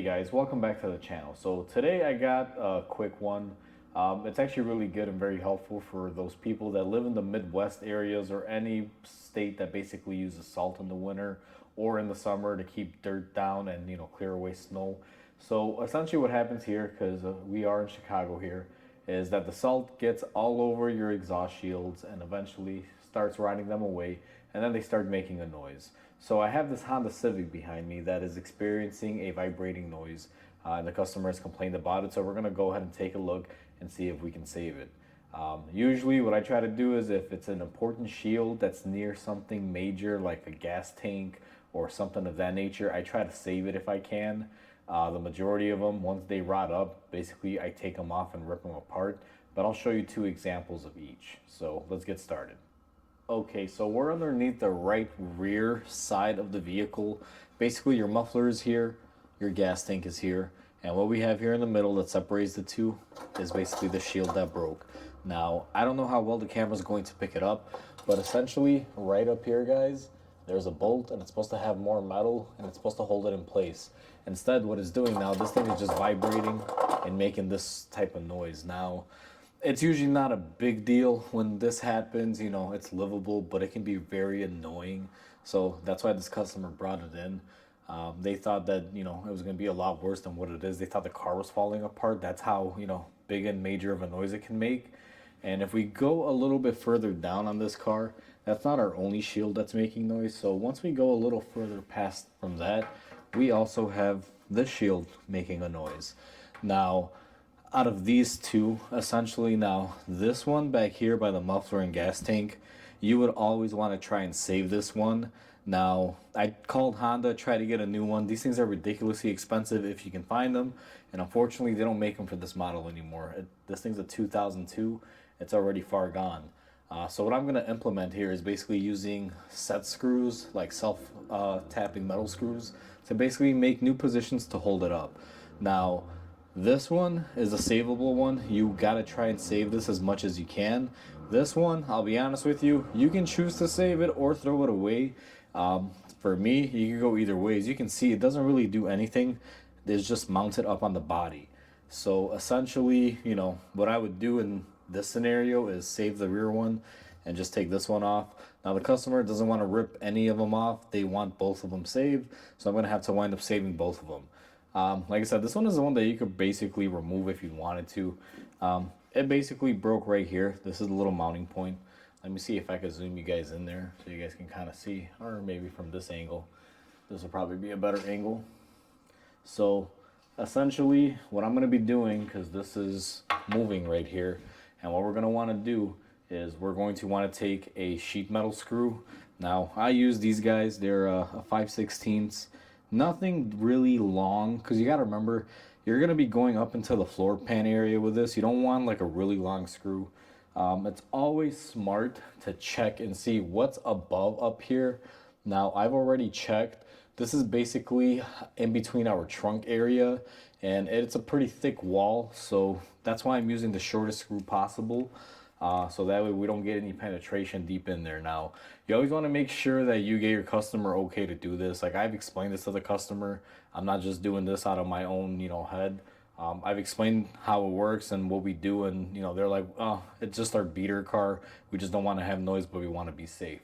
Hey guys, welcome back to the channel. So today I got a quick one. It's actually really good and very helpful for those people that live in the Midwest areas or any state that basically uses salt in the winter or in the summer to keep dirt down and clear away snow. So essentially what happens here, because we are in Chicago here, is that the salt gets all over your exhaust shields and eventually starts rotting them away, and then they start making a noise. So I have this Honda Civic behind me that is experiencing a vibrating noise. And the customer has complained about it, so we're gonna go ahead and take a look and see if we can save it. Usually what I try to do is if it's an important shield that's near something major like a gas tank or something of that nature, I try to save it if I can. The majority of them, once they rot up, basically I take them off and rip them apart. But I'll show you two examples of each. So let's get started. Okay, so we're underneath the right rear side of the vehicle. Basically, your muffler is here, your gas tank is here, and what we have here in the middle that separates the two is basically the shield that broke. Now, I don't know how well the camera's going to pick it up, but essentially, right up here, guys, there's a bolt, and it's supposed to have more metal, and it's supposed to hold it in place. Instead, what it's doing now, this thing is just vibrating and making this type of noise. Now, it's usually not a big deal when this happens, it's livable, but it can be very annoying. So that's why this customer brought it in. They thought that, it was going to be a lot worse than what it is. They thought the car was falling apart. That's how, big and major of a noise it can make. And if we go a little bit further down on this car, that's not our only shield that's making noise. So once we go a little further past from that, we also have this shield making a noise. Now, out of these two, essentially, now this one back here by the muffler and gas tank, you would always want to try and save this one. Now, I called Honda, try to get a new one. These things are ridiculously expensive if you can find them, and unfortunately they don't make them for this model anymore. This thing's a 2002. It's already far gone. So what I'm going to implement here is basically using set screws, like self-tapping metal screws, to basically make new positions to hold it up. Now, this one is a savable one. You gotta try and save this as much as you can. This one, I'll be honest with you, you can choose to save it or throw it away. For me, you can go either ways. You can see it doesn't really do anything. It's just mounted up on the body. So essentially, what I would do in this scenario is save the rear one and just take this one off. Now the customer doesn't want to rip any of them off. They want both of them saved. So I'm gonna have to wind up saving both of them. Like I said, this one is the one that you could basically remove if you wanted to. It basically broke right here. This is the little mounting point. Let me see if I can zoom you guys in there so you guys can kind of see, or maybe from this angle. This will probably be a better angle. So essentially what I'm going to be doing, because this is moving right here, and what we're going to want to do is we're going to want to take a sheet metal screw. Now I use these guys. They're a 5/16. Nothing really long, because you got to remember, you're going to be going up into the floor pan area with this. You don't want like a really long screw. It's always smart to check and see what's above up here. Now, I've already checked. This is basically in between our trunk area, and it's a pretty thick wall, so that's why I'm using the shortest screw possible. So that way we don't get any penetration deep in there. Now, you always want to make sure that you get your customer okay to do this. Like I've explained this to the customer. I'm not just doing this out of my own, head. I've explained how it works and what we do, and they're like, oh, it's just our beater car. We just don't want to have noise, but we want to be safe.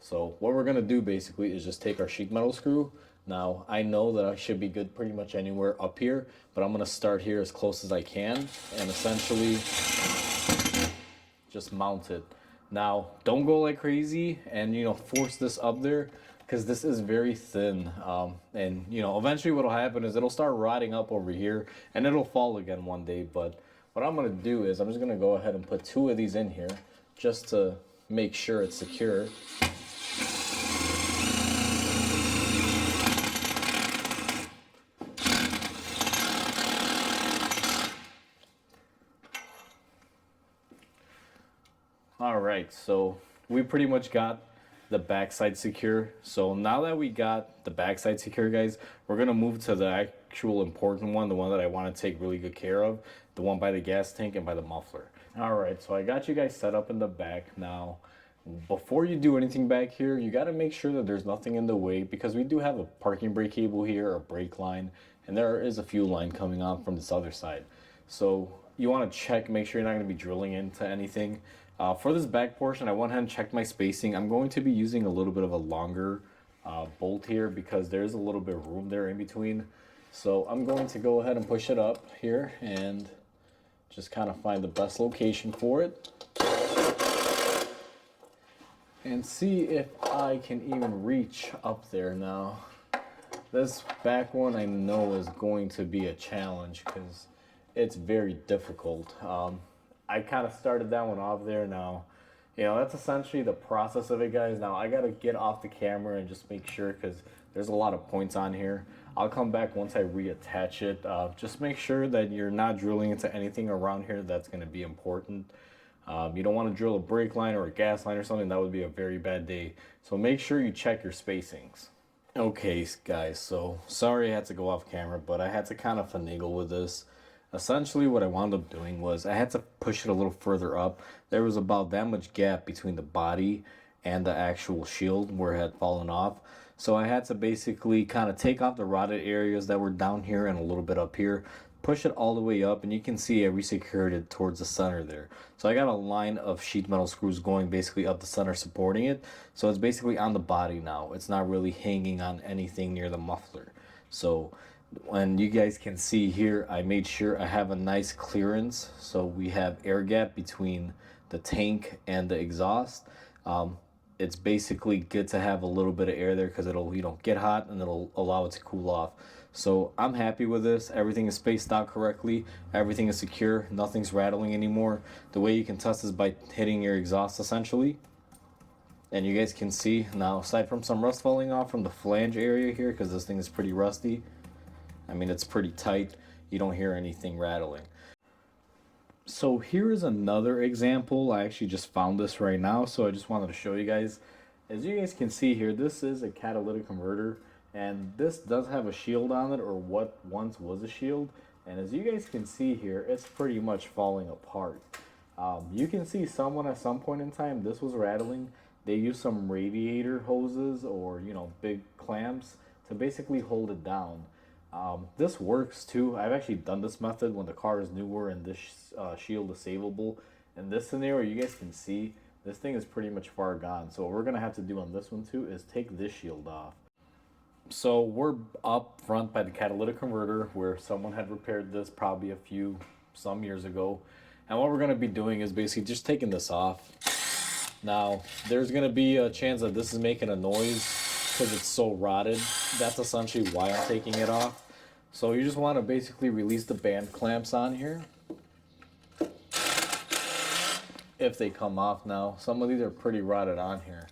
So what we're gonna do basically is just take our sheet metal screw. Now I know that I should be good pretty much anywhere up here, but I'm gonna start here as close as I can and essentially just mount it. Now don't go like crazy and force this up there, because this is very thin, and eventually what'll happen is it'll start rotting up over here and it'll fall again one day. But what I'm gonna do is I'm just gonna go ahead and put two of these in here just to make sure it's secure. All right, so we pretty much got the backside secure. So now that we got the backside secure, guys, we're gonna move to the actual important one, the one that I want to take really good care of, the one by the gas tank and by the muffler. All right, so I got you guys set up in the back. Now, before you do anything back here, you got to make sure that there's nothing in the way, because we do have a parking brake cable here, a brake line, and there is a fuel line coming on from this other side. So you want to check, make sure you're not going to be drilling into anything. For this back portion, I went ahead and checked my spacing. I'm going to be using a little bit of a longer bolt here because there's a little bit of room there in between. So I'm going to go ahead and push it up here and just kind of find the best location for it and see if I can even reach up there. Now this back one I know is going to be a challenge because it's very difficult. I kind of started that one off there. Now, that's essentially the process of it, guys. Now I gotta get off the camera and just make sure because there's a lot of points on here. I'll come back once I reattach it. Just make sure that you're not drilling into anything around here that's gonna be important. You don't want to drill a brake line or a gas line or something. That would be a very bad day. So make sure you check your spacings. Okay, guys, so sorry I had to go off camera, but I had to kind of finagle with this. Essentially, what I wound up doing was I had to push it a little further up. There was about that much gap between the body and the actual shield where it had fallen off. So I had to basically kind of take off the rotted areas that were down here and a little bit up here, push it all the way up, and you can see I resecured it towards the center there. So I got a line of sheet metal screws going basically up the center supporting it. So it's basically on the body now. It's not really hanging on anything near the muffler. So when you guys can see here, I made sure I have a nice clearance. So we have air gap between the tank and the exhaust. It's basically good to have a little bit of air there because it'll get hot and it'll allow it to cool off. So I'm happy with this. Everything is spaced out correctly. Everything is secure. Nothing's rattling anymore. The way you can test is by hitting your exhaust essentially. And you guys can see now, aside from some rust falling off from the flange area here, because this thing is pretty rusty, I mean, it's pretty tight. You don't hear anything rattling. So here is another example. I actually just found this right now, so I just wanted to show you guys. As you guys can see here, this is a catalytic converter, and this does have a shield on it, or what once was a shield. And as you guys can see here, it's pretty much falling apart. You can see someone at some point in time, this was rattling. They used some radiator hoses or, big clamps to basically hold it down. This works too. I've actually done this method when the car is newer and this shield is savable. In this scenario, you guys can see this thing is pretty much far gone. So what we're gonna have to do on this one too is take this shield off. So we're up front by the catalytic converter where someone had repaired this probably some years ago. And what we're gonna be doing is basically just taking this off. Now, there's gonna be a chance that this is making a noise because it's so rotted. That's essentially why I'm taking it off. So you just want to basically release the band clamps on here. If they come off now. Some of these are pretty rotted on here.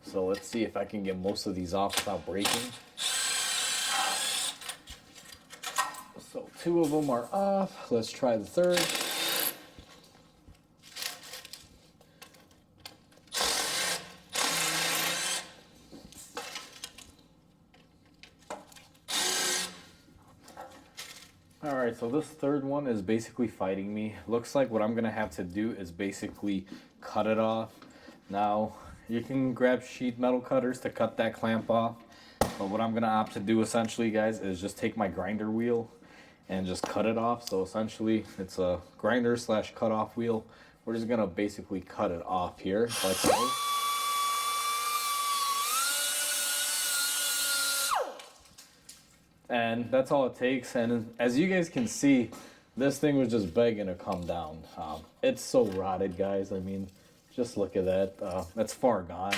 So let's see if I can get most of these off without breaking. So 2 of them are off. Let's try the third. Alright, so this third one is basically fighting me. Looks like what I'm going to have to do is basically cut it off. Now, you can grab sheet metal cutters to cut that clamp off. But what I'm going to opt to do essentially, guys, is just take my grinder wheel and just cut it off. So essentially, it's a grinder / cut off wheel. We're just going to basically cut it off here like so. And that's all it takes. And as you guys can see, this thing was just begging to come down. It's so rotted, guys. I mean, just look at that. That's far gone.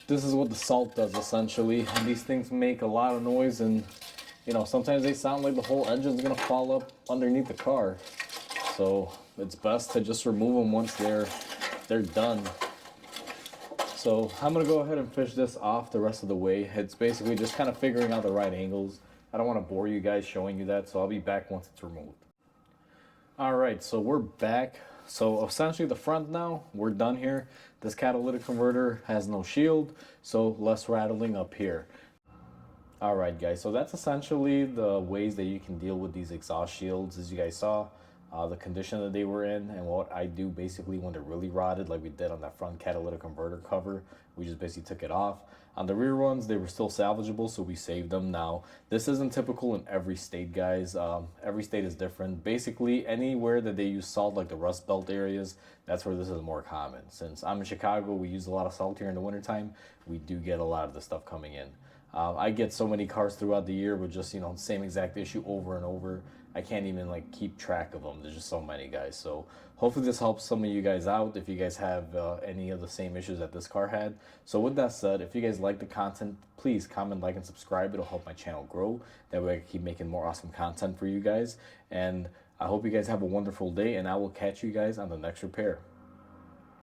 This is what the salt does essentially. And these things make a lot of noise, and sometimes they sound like the whole engine's gonna fall up underneath the car. So it's best to just remove them once they're done. So I'm gonna go ahead and fish this off the rest of the way. It's basically just kind of figuring out the right angles. I don't want to bore you guys showing you that, so I'll be back once it's removed. Alright, so we're back. So essentially the front now, we're done here. This catalytic converter has no shield, so less rattling up here. Alright guys, so that's essentially the ways that you can deal with these exhaust shields. As you guys saw, the condition that they were in, and what I do basically when they're really rotted, like we did on that front catalytic converter cover. We just basically took it off. On the rear ones, they were still salvageable, so we saved them. Now, this isn't typical in every state, guys. Every state is different. Basically, anywhere that they use salt, like the Rust Belt areas, that's where this is more common. Since I'm in Chicago, we use a lot of salt here in the wintertime. We do get a lot of the stuff coming in. I get so many cars throughout the year with just, same exact issue over and over. I can't even like keep track of them. There's just so many, guys. So hopefully this helps some of you guys out if you guys have any of the same issues that this car had. So with that said, if you guys like the content, please comment, like, and subscribe. It'll help my channel grow. That way I can keep making more awesome content for you guys. And I hope you guys have a wonderful day, and I will catch you guys on the next repair.